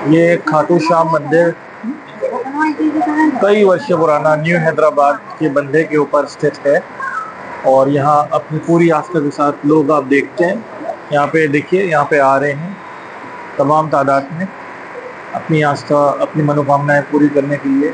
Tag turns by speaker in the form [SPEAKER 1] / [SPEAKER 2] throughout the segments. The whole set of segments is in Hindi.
[SPEAKER 1] ये खाटू श्याम मंदिर कई वर्षों पुराना न्यू हैदराबाद के बंदे के ऊपर स्थित है। और यहाँ अपनी पूरी आस्था के साथ लोग आप देखते हैं, यहाँ पे देखिए, यहाँ पे आ रहे हैं तमाम तादाद में अपनी आस्था, अपनी मनोकामनाएं पूरी करने के लिए।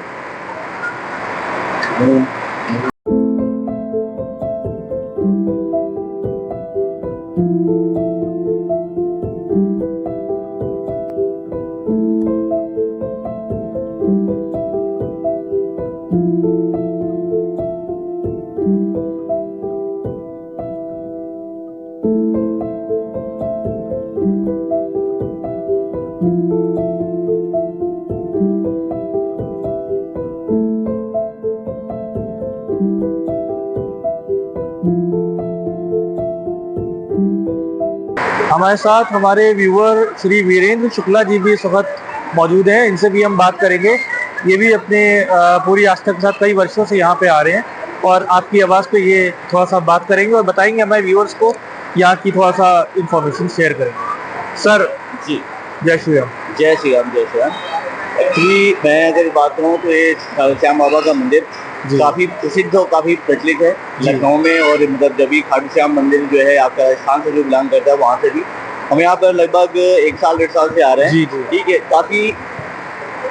[SPEAKER 1] हमारे साथ हमारे व्यूअर श्री वीरेंद्र शुक्ला जी भी इस वक्त मौजूद हैं, इनसे भी हम बात करेंगे। ये भी अपने पूरी आस्था के साथ कई वर्षों से यहाँ पे आ रहे हैं और आपकी आवाज़ पे ये थोड़ा सा बात करेंगे और बताएंगे हमारे व्यूअर्स को, यहाँ की थोड़ा सा इंफॉर्मेशन शेयर करेंगे। सर
[SPEAKER 2] जी,
[SPEAKER 1] जय श्री राम।
[SPEAKER 2] जय श्री राम, जय श्री राम। एक्चुअली मैं अगर बात करूँ तो ये श्याम बाबा का मंदिर काफ़ी प्रसिद्ध और काफ़ी प्रचलित है लखनऊ में। और मतलब जब भी खाटू श्याम मंदिर जो है आपका राजस्थान से जो बिलोंग करता है वहाँ से भी हम यहाँ पर लगभग 1 साल 1.5 साल से आ रहे हैं। ठीक है, काफ़ी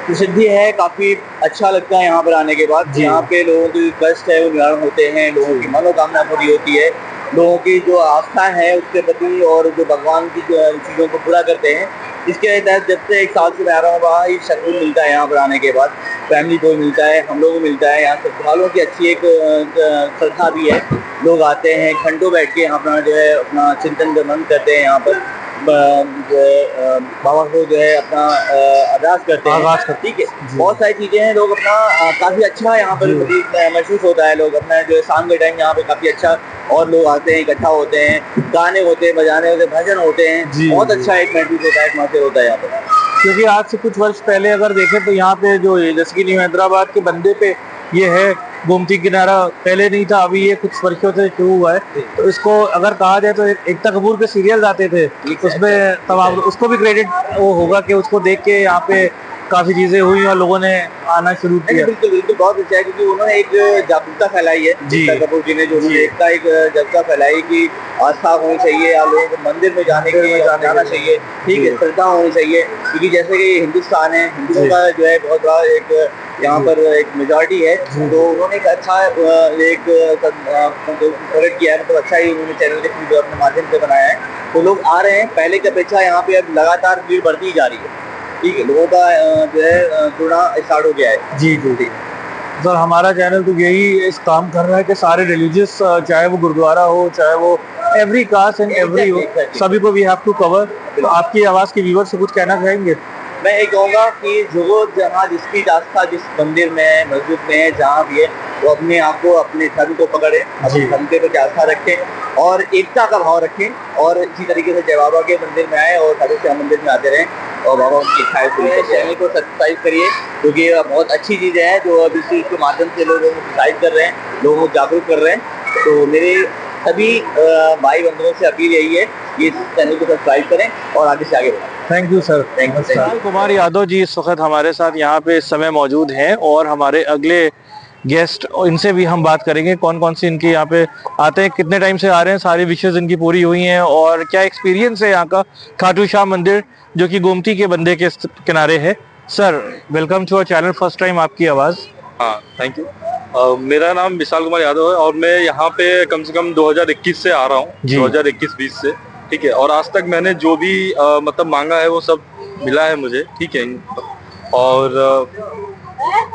[SPEAKER 2] प्रसिद्धि है, काफ़ी अच्छा लगता है यहाँ पर आने के बाद। यहाँ पे लोगों के जो कष्ट है वो निवारण होते हैं, लोगों की मनोकामना पूरी होती है, लोगों की जो आस्था है उसके प्रति और जो भगवान की जो चीज़ों को पूरा करते हैं। इसके तहत जब से 1 साल से मैं आ रहा हूँ वहाँ ही सकून मिलता है यहाँ पर आने के बाद। फैमिली को मिलता है, हम लोगों को मिलता है। यहाँ श्रद्धालुओं की अच्छी एक श्रद्धा भी है, लोग आते हैं घंटों बैठ के अपना जो है अपना चिंतन मनन करते हैं यहाँ पर, जो है बाबा को जो है अपना अरदास करते हैं। ठीक है, बहुत सारी चीज़ें हैं, लोग अपना काफ़ी अच्छा यहाँ पर महसूस होता है। लोग अपना जो है शाम के टाइम यहाँ पे काफ़ी अच्छा, और लोग आते हैं, इकट्ठा होते हैं, गाने होते हैं, बजाने होते हैं, भजन होते हैं, बहुत अच्छा एक महसूस होता है, एक मौके होता है यहाँ पर।
[SPEAKER 1] क्योंकि आज से कुछ वर्ष पहले अगर देखें तो यहाँ पे जो जैसे कि न्यू हैदराबाद के बंदे पे ये है गोमती किनारा, पहले नहीं था, अभी ये कुछ वर्षों से शुरू हुआ है। तो इसको अगर कहा जाए तो एकता कपूर के सीरियल आते थे, उसमें तमाम उसको भी क्रेडिट वो होगा कि उसको देख के यहाँ पे काफी चीजें हुई और लोगों ने आना शुरू किया।
[SPEAKER 2] बिल्कुल बिल्कुल, बहुत अच्छा है, क्योंकि उन्होंने एक जागरूकता फैलाई है। एकता कपूर जी ने जो एकता एक जागरूकता फैलाई कि आस्था होनी चाहिए या लोगों को मंदिर में जाने के जाना चाहिए। ठीक है, श्रद्धा होनी चाहिए, क्योंकि जैसे कि हिंदुस्तान है, हिंदुओं का जो है बहुत बड़ा एक यहाँ पर एक मेजॉरिटी है, तो उन्होंने एक अच्छा एक प्रकट किया है, मतलब अच्छा ही उन्होंने चैनल के अपने माध्यम से बनाया है। तो लोग आ रहे हैं, पहले की अपेक्षा यहाँ पे अब लगातार भीड़ बढ़ती ही जा रही है। ठीक है, लोगों का जो है जुड़ना स्टार्ट हो गया है।
[SPEAKER 1] जी जी जी सर, हमारा चैनल तो यही इस काम कर रहा है कि सारे रिलीजियस, चाहे वो गुरुद्वारा हो, चाहे वो एवरी कास्ट एंड एवरी हो, सभी को वी हैव टू कवर। तो आपकी आवाज़ के व्यूअर से कुछ कहना चाहेंगे?
[SPEAKER 2] मैं ये कहूँगा कि जो जहाँ जिसकी आस्था जिस मंदिर में, मस्जिद में, जहाँ भी है, वो अपने आप को, अपने धर्म को पकड़े, अपने धर्म के प्रति आस्था रखें और एकता का भाव रखें। और इसी तरीके से जय बाबा के मंदिर में आए और खाटू श्याम मंदिर में आते रहें और बाबा उनकी इच्छाएं पूरी करें। चैनल को सब्सक्राइब करिए, क्योंकि ये बहुत अच्छी चीज़ें हैं जो अभी इसके माध्यम से लोगों को डिसाइड कर रहे हैं, लोगों को जागरूक कर रहे हैं। तो मेरे सभी भाई बंधुओं से अपील यही है कि इस चैनल को सब्सक्राइब करें और आगे से आगे बढ़ें।
[SPEAKER 1] Thank you sir.
[SPEAKER 2] Thank you.
[SPEAKER 1] Vishal Kumar Yadav ji इस वक्त हमारे साथ यहाँ पे इस समय मौजूद हैं और हमारे अगले गेस्ट, इनसे भी हम बात करेंगे कौन कौन से इनके यहाँ पे आते हैं, कितने टाइम से आ रहे हैं, सारी विशेष इनकी पूरी हुई हैं और क्या एक्सपीरियंस है यहाँ का खाटू श्याम मंदिर जो कि गोमती के बंदे के किनारे है। Sir, welcome to our channel, first time आपकी आवाज़।
[SPEAKER 3] हाँ, थैंक यू। मेरा नाम विशाल कुमार यादव है और मैं यहाँ पे कम से कम 2021 से आ रहा हूँ, 2021-20 से। ठीक है, और आज तक मैंने जो भी मतलब मांगा है वो सब मिला है मुझे। ठीक है, और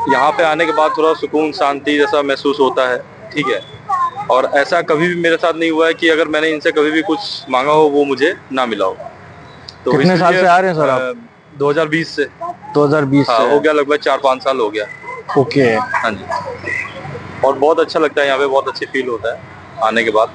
[SPEAKER 3] यहाँ पे आने के बाद थोड़ा सुकून, शांति जैसा महसूस होता है। ठीक है, और ऐसा कभी भी मेरे साथ नहीं हुआ है कि अगर मैंने इनसे कभी भी कुछ मांगा हो वो मुझे ना मिला हो।
[SPEAKER 1] तो कितने साल से आ रहे हैं सर आप?
[SPEAKER 3] 2020 से।
[SPEAKER 1] 2020
[SPEAKER 3] हाँ, हो गया, लगभग 4-5 साल हो गया।
[SPEAKER 1] ओके।
[SPEAKER 3] हाँ जी, और बहुत अच्छा लगता है यहाँ पे, बहुत अच्छी फील होता है आने के बाद।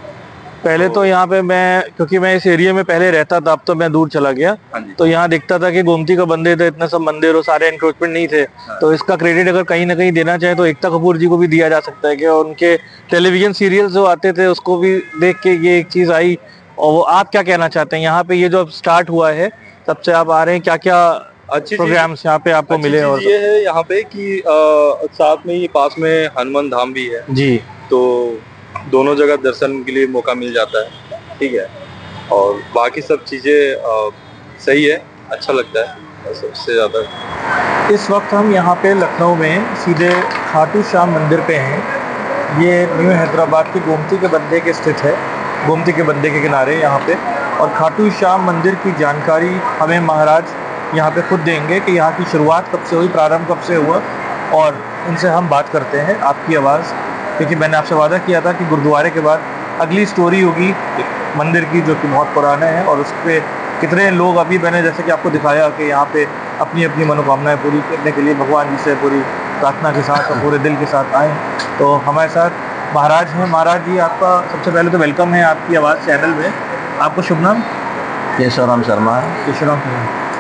[SPEAKER 1] पहले तो यहाँ पे मैं, क्योंकि मैं इस एरिया में पहले रहता था, अब तो मैं दूर चला गया, तो यहाँ दिखता था कि गोमती का बंदे थे, इतने सब मंदिर और सारे एनक्रोचमेंट नहीं थे। तो इसका क्रेडिट अगर कहीं ना कहीं देना चाहे तो एकता कपूर जी को भी दिया जा सकता है कि उनके टेलीविजन सीरियल्स जो आते थे उसको भी देख के ये एक चीज़ आई। और वो आप क्या कहना चाहते हैं यहाँ पे, ये जो अब स्टार्ट हुआ है तब से आप आ रहे हैं, क्या क्या
[SPEAKER 3] अच्छी
[SPEAKER 1] प्रोग्राम्स यहाँ पे आपको मिले? और
[SPEAKER 3] ये है यहाँ पे कि साथ में ही पास में हनुमान धाम भी है
[SPEAKER 1] जी,
[SPEAKER 3] तो दोनों जगह दर्शन के लिए मौका मिल जाता है, ठीक है। और बाकी सब चीजें सही है, अच्छा लगता है सबसे ज्यादा।
[SPEAKER 1] इस वक्त हम यहाँ पे लखनऊ में सीधे खाटू श्याम मंदिर पे हैं। ये न्यू हैदराबाद के गोमती के बंदे के स्थित है, गोमती के बंदे के किनारे यहाँ पे। और खाटू श्याम मंदिर की जानकारी हमें महाराज यहाँ पे खुद देंगे कि यहाँ की शुरुआत कब से हुई, प्रारंभ कब से हुआ। और इनसे हम बात करते हैं आपकी आवाज़, क्योंकि मैंने आपसे वादा किया था कि गुरुद्वारे के बाद अगली स्टोरी होगी मंदिर की, जो कि बहुत पुराना है। और उस पर कितने लोग, अभी मैंने जैसे कि आपको दिखाया कि यहाँ पे अपनी अपनी मनोकामनाएं पूरी करने के लिए भगवान जी से पूरी प्रार्थना के साथ और पूरे दिल के साथ आए। तो हमारे साथ महाराज हैं। महाराज जी, आपका सबसे पहले तो वेलकम है आपकी आवाज़ चैनल में। आपको शुभ नाम?
[SPEAKER 4] केशवराम शर्मा।
[SPEAKER 1] केशवराम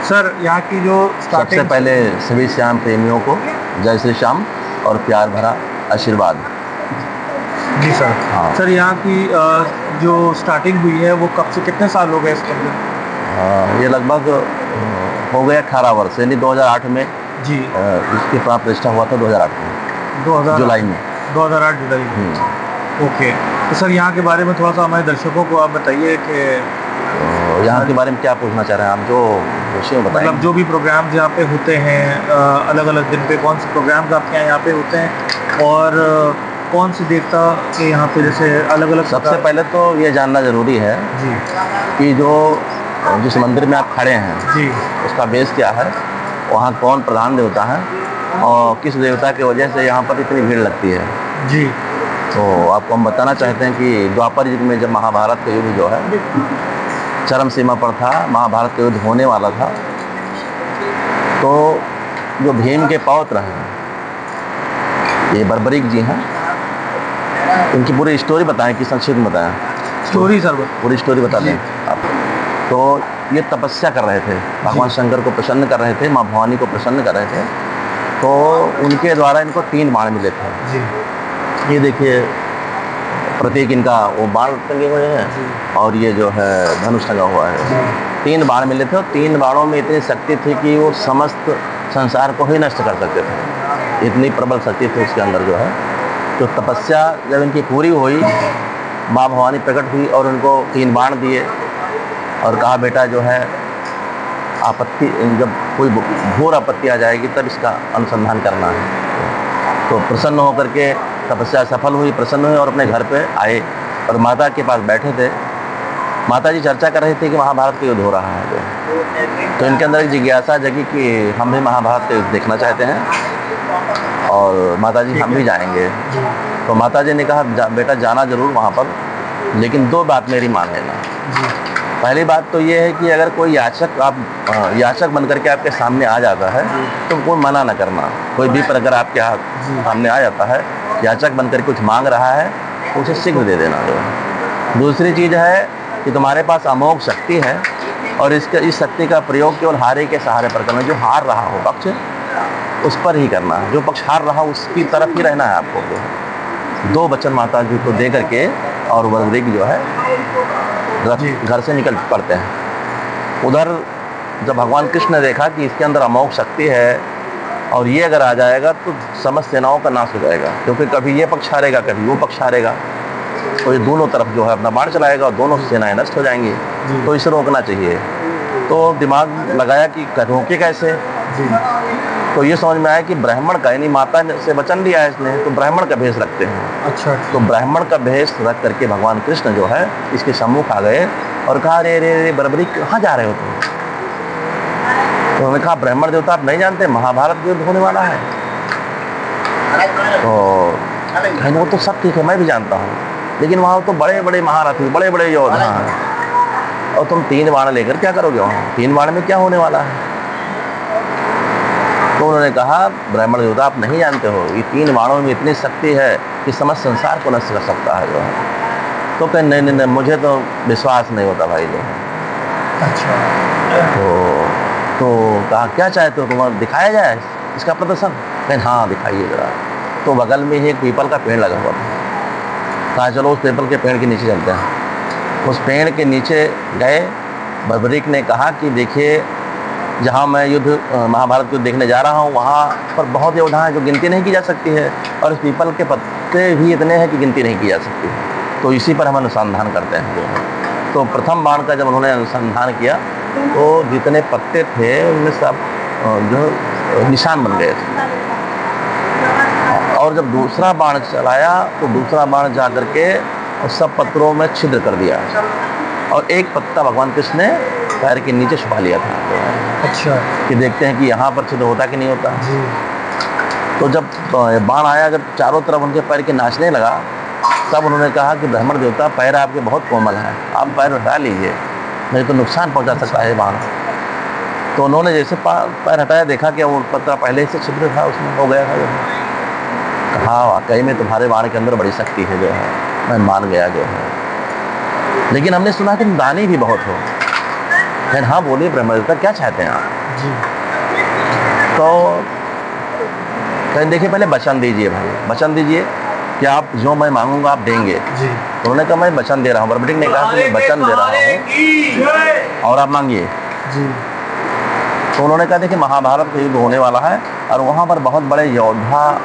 [SPEAKER 1] सर, यहाँ की जो
[SPEAKER 4] सबसे पहले सभी श्याम प्रेमियों को जय श्री श्याम और प्यार भरा आशीर्वाद।
[SPEAKER 1] जी सर।
[SPEAKER 4] हाँ।
[SPEAKER 1] सर, यहाँ की जो स्टार्टिंग हुई है वो कब से, कितने साल हो गए इसके अंदर?
[SPEAKER 4] ये लगभग हो गया 18 वर्ष, यानी 2008 में
[SPEAKER 1] जी।
[SPEAKER 4] इसकी प्राण प्रतिष्ठा हुआ था 2008 में,
[SPEAKER 1] 2008
[SPEAKER 4] जुलाई में।
[SPEAKER 1] 2008 जुलाई में। ओके। तो सर, यहाँ के बारे में थोड़ा सा हमारे दर्शकों को आप बताइए कि
[SPEAKER 4] यहाँ के बारे में क्या पूछना चाह रहे हैं आप, जो विषय बताएं।
[SPEAKER 1] मतलब जो भी प्रोग्राम्स यहाँ पे होते हैं, अलग अलग दिन पे कौन से प्रोग्राम्स आपके यहाँ पे होते हैं, और कौन से देवता के यहाँ पे जैसे अलग अलग?
[SPEAKER 4] सबसे पहले तो ये जानना जरूरी है
[SPEAKER 1] जी
[SPEAKER 4] कि जिस मंदिर में आप खड़े हैं
[SPEAKER 1] जी,
[SPEAKER 4] उसका बेस क्या है, वहाँ कौन प्रधान देवता है और किस देवता की वजह से यहाँ पर इतनी भीड़ लगती है।
[SPEAKER 1] जी।
[SPEAKER 4] तो आपको हम बताना चाहते हैं कि द्वापर युग में जब महाभारत का युद्ध जो है चरम सीमा पर था, महाभारत का युद्ध होने वाला था, तो जो भीम के पौत्र हैं, ये बर्बरीक जी हैं, इनकी पूरी स्टोरी बताएं कि संक्षिप्त में बताएं।
[SPEAKER 1] स्टोरी सर,
[SPEAKER 4] पूरी स्टोरी बता दें आप। तो ये तपस्या कर रहे थे, भगवान शंकर को प्रसन्न कर रहे थे, माँ भवानी को प्रसन्न कर रहे थे। तो उनके द्वारा इनको 3 बाण मिले थे
[SPEAKER 1] जी।
[SPEAKER 4] ये देखिए प्रतीक इनका, वो बाण टंगे हुए हैं और ये जो है धनुष टंगा हुआ है। 3 बाण मिले थे और 3 बाणों में इतनी शक्ति थी कि वो समस्त संसार को ही नष्ट कर सकते थे, इतनी प्रबल शक्ति थी उसके अंदर जो है। तो तपस्या जब इनकी पूरी हुई, माँ भवानी प्रकट हुई और उनको 3 बाण दिए और कहा बेटा जो है आपत्ति, जब कोई घोर आपत्ति आ जाएगी तब इसका अनुसंधान करना है। तो प्रसन्न होकर के तपस्या सफल हुई, प्रसन्न हुए और अपने घर पे आए और माता के पास बैठे थे। माता जी चर्चा कर रही थी कि महाभारत का युद्ध हो रहा है। तो इनके अंदर एक जिज्ञासा जगी कि हम भी महाभारत का युद्ध देखना चाहते हैं और माता जी हम भी जाएंगे। तो माता जी ने कहा बेटा जाना जरूर वहाँ पर, लेकिन 2 बात मेरी मान लेना। पहली बात तो ये है कि अगर कोई याचक बन करके आपके सामने आ जाता है तो कोई मना न करना। कोई भी पर अगर आपके सामने आ जाता है, याचक बनकर कुछ मांग रहा है, तो उसे शीघ्र दे देना। दूसरी चीज़ है कि तुम्हारे पास अमोघ शक्ति है और इस शक्ति का प्रयोग केवल हारे के सहारे पर करना। जो हार रहा हो पक्ष, उस पर ही करना है, जो पक्ष हार रहा उसकी तरफ ही रहना है आपको। 2 वचन माता जी को दे करके और बर्बरीक जो है घर से निकल पड़ते हैं। उधर जब भगवान कृष्ण ने देखा कि इसके अंदर अमोघ शक्ति है और ये अगर आ जाएगा तो समस्त सेनाओं का नाश हो जाएगा, क्योंकि कभी ये पक्ष हारेगा कभी वो पक्ष हारेगा, तो ये दोनों तरफ जो है अपना बाण चलाएगा और दोनों सेनाएं नष्ट हो जाएंगी। तो इसे रोकना चाहिए। तो दिमाग लगाया कि रोके कैसे। तो ये समझ में आया कि ब्राह्मण का, यानी माता से वचन लिया है इसने, तो ब्राह्मण का भेष रखते हैं।
[SPEAKER 1] अच्छा।
[SPEAKER 4] तो ब्राह्मण का भेष रख करके भगवान कृष्ण जो है इसके सम्मुख आ गए और कहा रे रे रे बर्बरीक कहाँ जा रहे हो तुम? तो उन्होंने कहा ब्राह्मण देवता आप नहीं जानते, महाभारत युद्ध होने वाला है। तो वो तो सब ठीक है, मैं भी जानता हूँ, लेकिन वहाँ तो बड़े बड़े महारथी, बड़े बड़े योद्धा हैं और तुम 3 बाण लेकर क्या करोगे वहाँ? 3 बाण में क्या होने वाला है? तो उन्होंने कहा ब्राह्मण देवता आप नहीं जानते हो, ये 3 बाणों में इतनी शक्ति है कि समस्त संसार को नष्ट कर सकता है जो है। तो कहे नहीं नहीं नहीं, मुझे तो विश्वास नहीं होता भाई जो है।
[SPEAKER 1] अच्छा।
[SPEAKER 4] तो कहा क्या चाहते हो, तुम्हारा दिखाया जाए इसका प्रदर्शन? कहें हाँ दिखाइए जरा। तो बगल में ही एक पीपल का पेड़ लगा हुआ था। कहा चलो उस पीपल के पेड़ के नीचे चलते हैं। उस पेड़ के नीचे गए। बर्बरीक ने कहा कि देखिए जहाँ मैं युद्ध महाभारत को देखने जा रहा हूँ, वहाँ पर बहुत योद्धा हैं जो गिनती नहीं की जा सकती है, और इस पीपल के पत्ते भी इतने हैं कि गिनती नहीं की जा सकती। तो इसी पर हम अनुसंधान करते हैं जो है। तो प्रथम बाण का जब उन्होंने अनुसंधान किया तो जितने पत्ते थे उनमें सब जो निशान बन गए थे, और जब दूसरा बाण चलाया तो दूसरा बाण जा करके सब पत्रों में छिद्र कर दिया, और एक पत्ता भगवान कृष्ण ने पैर के नीचे छुपा लिया था।
[SPEAKER 1] अच्छा,
[SPEAKER 4] कि देखते हैं कि यहाँ पर छिद्र होता कि नहीं होता।
[SPEAKER 1] जी,
[SPEAKER 4] तो जब बाण आया, जब चारों तरफ उनके पैर के नाचने लगा, तब उन्होंने कहा कि ब्राह्मण देवता, पैर आपके बहुत कोमल हैं, आप पैर हटा लीजिए, नहीं तो नुकसान पहुंचा सकता है बाण। तो उन्होंने जैसे पैर हटाया, देखा कि वो पत्ता पहले से छिद्र था, उसमें हो गया था। जो कहा वाकई में तुम्हारे बाण के अंदर बड़ी शक्ति है, जो है मैं मान गया जो है। लेकिन हमने सुना कि दानी भी बहुत हो। फिर हाँ बोलिए ब्रह्म देवता, क्या चाहते हैं आप?
[SPEAKER 1] जी,
[SPEAKER 4] तो कहीं देखिए, पहले वचन दीजिए भाई, वचन दीजिए कि आप जो मैं मांगूंगा आप देंगे।
[SPEAKER 1] जी,
[SPEAKER 4] तो उन्होंने कहा मैं वचन दे रहा हूँ। बर्बरिक ने कहा कि मैं वचन दे रहा हूँ और आप मांगिए।
[SPEAKER 1] जी,
[SPEAKER 4] तो उन्होंने कहा देखिए, महाभारत का युद्ध होने वाला है और वहाँ पर बहुत बड़े योद्धा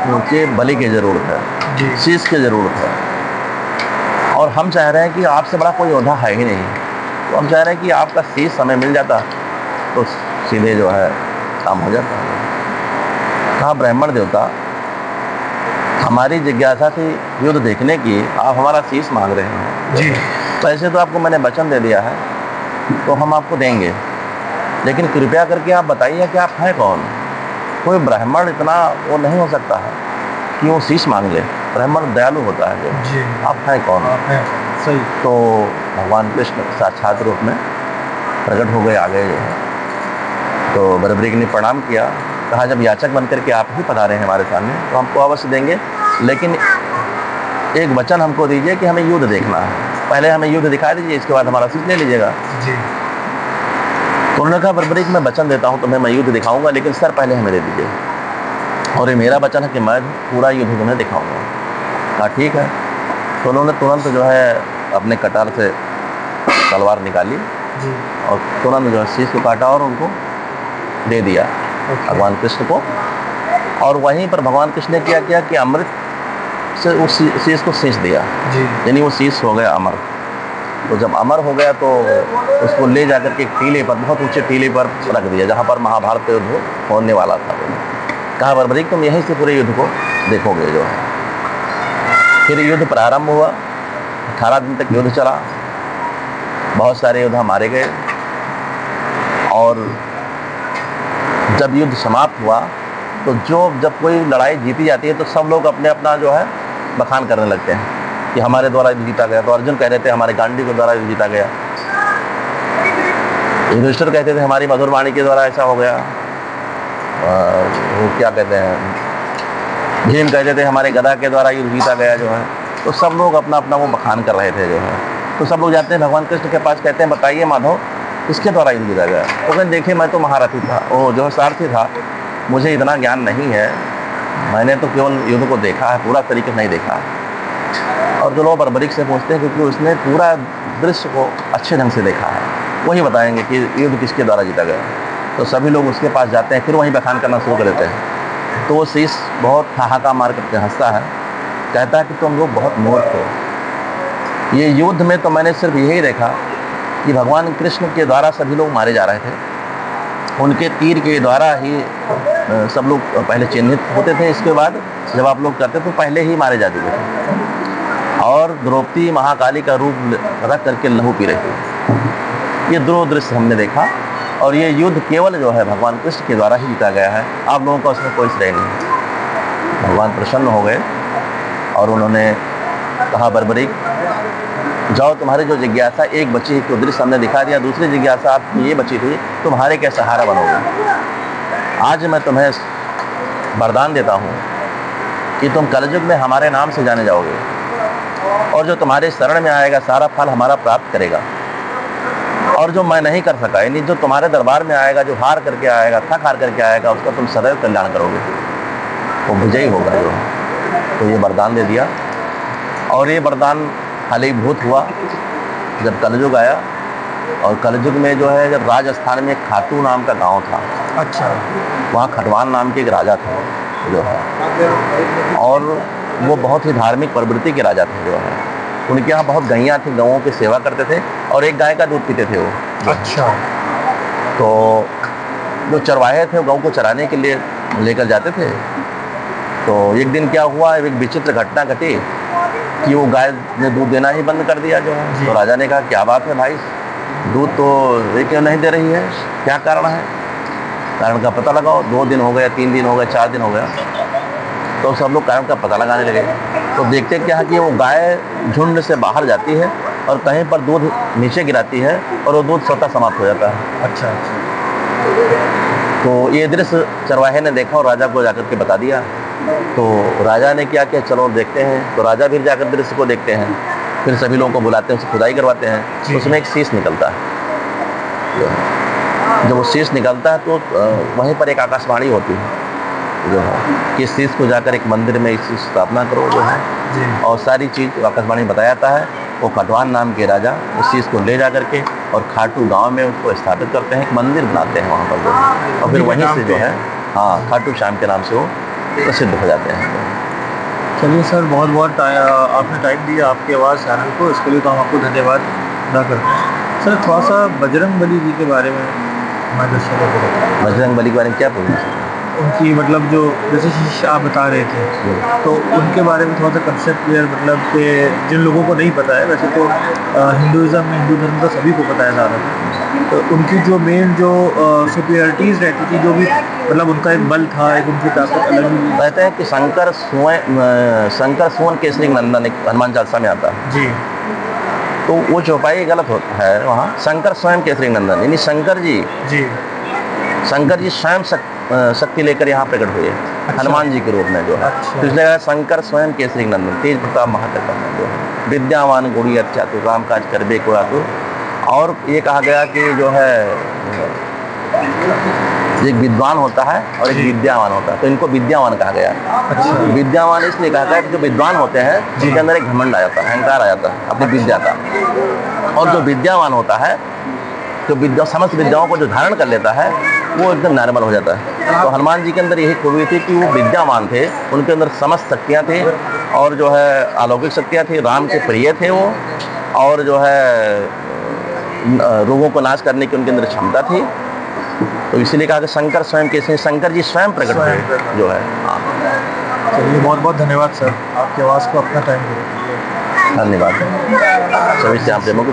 [SPEAKER 4] के बलि की जरूरत है,
[SPEAKER 1] जी,
[SPEAKER 4] शीश की जरूरत है, और हम चाह रहे हैं कि आपसे बड़ा कोई योद्धा है ही नहीं। तो हम चाह रहे हैं कि आपका शीश हमें मिल जाता तो सीधे जो है काम हो जाता। कहा ब्राह्मण देवता, हमारी जिज्ञासा थी युद्ध देखने की, आप हमारा शीश मांग रहे हैं।
[SPEAKER 1] जी,
[SPEAKER 4] पैसे तो आपको मैंने वचन दे दिया है, तो हम आपको देंगे, लेकिन कृपया करके आप बताइए कि आप हैं कौन। कोई ब्राह्मण इतना वो नहीं हो सकता है कि वो शीश मांग ले, ब्राह्मण दयालु होता है जो।
[SPEAKER 1] जी,
[SPEAKER 4] आप हैं कौन?
[SPEAKER 1] आप हैं, सही,
[SPEAKER 4] तो भगवान कृष्ण साक्षात रूप में प्रकट हो गए, आ गए जो है। तो बर्बरिक ने प्रणाम किया, कहा जब याचक बनकर के आप ही पधारे हैं हमारे सामने तो हमको अवश्य देंगे, लेकिन एक वचन हमको दीजिए कि हमें युद्ध देखना है। पहले हमें युद्ध दिखा दीजिए, इसके बाद हमारा शीश ले लीजिएगा।
[SPEAKER 1] जी,
[SPEAKER 4] तो उन्होंने कहा बर्बरिक, मैं वचन देता हूँ तुम्हें, मैं युद्ध दिखाऊंगा, लेकिन सर पहले हमें दे दीजिए, और ये मेरा वचन है कि मैं पूरा युद्ध तुम्हें दिखाऊंगा। कहा ठीक है। तो उन्होंने तुरंत जो है अपने कटार से तलवार निकाली
[SPEAKER 1] जी,
[SPEAKER 4] और तुरंत जो है शीश को काटा और उनको दे दिया भगवान कृष्ण को। और वहीं पर भगवान कृष्ण ने क्या किया कि अमृत से उस शीश को सींच दिया,
[SPEAKER 1] जी,
[SPEAKER 4] यानी वो शीश हो गया अमर। तो जब अमर हो गया तो उसको ले जाकर के एक टीले पर, बहुत ऊंचे टीले पर रख दिया, जहाँ पर महाभारत युद्ध होने वाला था। कहा बर्बरिक, तुम यहीं से पूरे युद्ध को देखोगे जो है। फिर युद्ध प्रारंभ हुआ, 18 दिन तक युद्ध चला, बहुत सारे योद्धा मारे गए, और जब युद्ध समाप्त हुआ तो जब कोई लड़ाई जीती जाती है तो सब लोग अपने अपना जो है बखान करने लगते हैं कि हमारे द्वारा युद्ध जीता गया। तो अर्जुन कह रहे थे हमारे गांडी के द्वारा युद्ध जीता गया, युधिष्ठिर कहते थे हमारी मधुर वाणी के द्वारा ऐसा हो गया, वो क्या कहते हैं, भीम कहते थे हमारे गदा के द्वारा युद्ध जीता गया जो है। तो सब लोग अपना अपना वो बखान कर रहे थे जो है। तो सब लोग जाते हैं भगवान कृष्ण के पास, कहते हैं बताइए माधव किसके द्वारा युद्ध जीता गया। तो कहते देखिए मैं तो महारथी था, वो जो है सारथी था, मुझे इतना ज्ञान नहीं है, मैंने तो केवल युद्ध को देखा है, पूरा तरीके से नहीं देखा। और जो लोग बर्बरिक से पूछते हैं क्योंकि उसने पूरा दृश्य को अच्छे ढंग से देखा है, वही बताएंगे कि युद्ध किसके द्वारा जीता गया। तो सभी लोग उसके पास जाते हैं, फिर वहीं बखान करना शुरू कर देते हैं। तो वो शीश बहुत ठहाका मार करके हंसता है, कहता है कि तुम लोग बहुत मूर्ख हो। ये युद्ध में तो मैंने सिर्फ यही देखा कि भगवान कृष्ण के द्वारा सभी लोग मारे जा रहे थे, उनके तीर के द्वारा ही सब लोग पहले चिन्हित होते थे, इसके बाद जब आप लोग करते तो पहले ही मारे जा चुके थे। और द्रौपदी महाकाली का रूप रख करके लहू पी रही थी। ये दो दृश्य हमने देखा, और ये युद्ध केवल जो है भगवान कृष्ण के द्वारा ही जीता गया है, आप लोगों का उसमें कोई श्रेय नहीं। भगवान प्रसन्न हो गए और उन्होंने कहा बर्बरिक जाओ, तुम्हारी जो जिज्ञासा एक बची तो दृश्य हमने दिखा दिया, दूसरी जिज्ञासा आपकी ये बची थी, तुम्हारे क्या सहारा बनोगे। आज मैं तुम्हें वरदान देता हूँ कि तुम कलयुग में हमारे नाम से जाने जाओगे, और जो तुम्हारे शरण में आएगा सारा फल हमारा प्राप्त करेगा, और जो मैं नहीं कर सका, यानी जो तुम्हारे दरबार में आएगा, जो हार करके आएगा, थक हार करके आएगा, उसका तुम सदैव कल्याण करोगे, वो विजयी होगा जो। तो ये वरदान दे दिया, और ये वरदान फलीभूत हुआ। जब कलयुग आया और कलयुग में जो है जब राजस्थान में खाटू नाम का गांव था,
[SPEAKER 1] अच्छा।
[SPEAKER 4] वहाँ खटवान नाम के एक राजा थे जो है, और वो बहुत ही धार्मिक प्रवृत्ति के राजा थे जो है। उनके यहाँ बहुत गैयाँ थी, गौओं की सेवा करते थे और एक गाय का दूध पीते थे वो।
[SPEAKER 1] अच्छा।
[SPEAKER 4] तो जो चरवाहे थे वो गौ को चराने के लिए लेकर जाते थे। तो एक दिन क्या हुआ, एक विचित्र घटना घटी कि वो गाय ने दूध देना ही बंद कर दिया जो है। तो राजा ने कहा क्या बात है भाई, दूध तो ये क्यों नहीं दे रही है, क्या कारण है? कारण का पता लगाओ। 2 दिन हो गया, 3 दिन हो गया, 4 दिन हो गया। तो सब लोग कारण का पता लगाने लगे। तो देखते क्या है कि वो गाय झुंड से बाहर जाती है और कहीं पर दूध नीचे गिराती है और वो दूध स्वतः समाप्त हो जाता है।
[SPEAKER 1] अच्छा।
[SPEAKER 4] तो ये दृश्य चरवाहे ने देखा और राजा को जाकर के बता दिया। तो राजा ने क्या किया, चलो देखते हैं। तो राजा भी जाकर दृश्य को देखते हैं, फिर सभी लोगों को बुलाते हैं, उससे खुदाई करवाते हैं। उसमें एक शीश निकलता है। जब वो शीश निकलता है तो वहीं पर एक आकाशवाणी होती है जो है कि इस शीश को जाकर एक मंदिर में इसकी स्थापना करो जो है। और सारी चीज़ आकाशवाणी बताया जाता है। वो खटवान नाम के राजा उस चीज़ को ले जा करके और खाटू गांव में उसको स्थापित करते हैं, एक मंदिर बनाते हैं वहाँ पर जो है। और फिर वहीं से जो है, हाँ, खाटू श्याम के नाम से वो प्रसिद्ध हो जाते हैं।
[SPEAKER 1] चलिए सर, बहुत बहुत आपने टाइम दिया आपकी आवाज़ चैनल को, इसके लिए तो हम आपको धन्यवाद अदा करते हैं। सर थोड़ा सा बजरंग बली जी के बारे में हमारे दर्शकों को बताएं।
[SPEAKER 4] बजरंग बली के बारे में क्या बोलना?
[SPEAKER 1] उनकी मतलब जो जैसे शिष्य आप बता रहे थे, तो उनके बारे में थोड़ा सा कंसेप्ट क्लियर, मतलब कि जिन लोगों को नहीं पता है, वैसे तो हिंदुज़म में हिंदू धर्म का सभी को बताया जा रहा था। तो उनकी जो मेन जो सुपीरियरिटीज़ रहती थी, जो भी मतलब उनका एक बल था, एक उनकी ताकत अलग ही।
[SPEAKER 4] कहते हैं कि शंकर स्वयं केसरी नंदन एक हनुमान चालीसा में आता है
[SPEAKER 1] जी।
[SPEAKER 4] तो वो चौपाई गलत होता है वहाँ। शंकर स्वयं केसरी नंदन यानी शंकर जी स्वयं शक्ति लेकर यहाँ प्रकट हुए। अच्छा। हनुमान जी के रूप में जो है। अच्छा। तो इसलिए शंकर स्वयं केसरी नंदन, तेज प्रताप महाप्रताप जो है, विद्यावान गुणी अत्यातुर, राम काज करबे को आतुर। और ये कहा गया कि जो है एक विद्वान होता है और एक विद्यावान होता है, तो इनको विद्यावान कहा गया। अच्छा। विद्यावान इसलिए कहा गया कि जो विद्वान होते हैं जिनके अंदर एक घमंड आ जाता है, अहंकार आ जाता है अपनी विद्या का। और जो विद्यावान होता है, जो समस्त विद्याओं को जो धारण कर लेता है, वो एकदम नॉर्मल हो जाता है। तो हनुमान जी के अंदर यही खूबी थी कि वो विद्यावान थे, उनके अंदर समस्त शक्तियाँ थी और जो है अलौकिक शक्तियाँ थी, राम के प्रिय थे वो, और जो है रोगों को नाश करने की उनके अंदर क्षमता थी। तो इसीलिए कहा कि शंकर स्वयं कैसे, शंकर जी स्वयं प्रकट हुए जो है। हाँ,
[SPEAKER 1] चलिए बहुत बहुत धन्यवाद सर, आपकी आवाज़ को अपना टाइम देने के लिए।
[SPEAKER 4] धन्यवाद सभी श्याम प्रेमों को।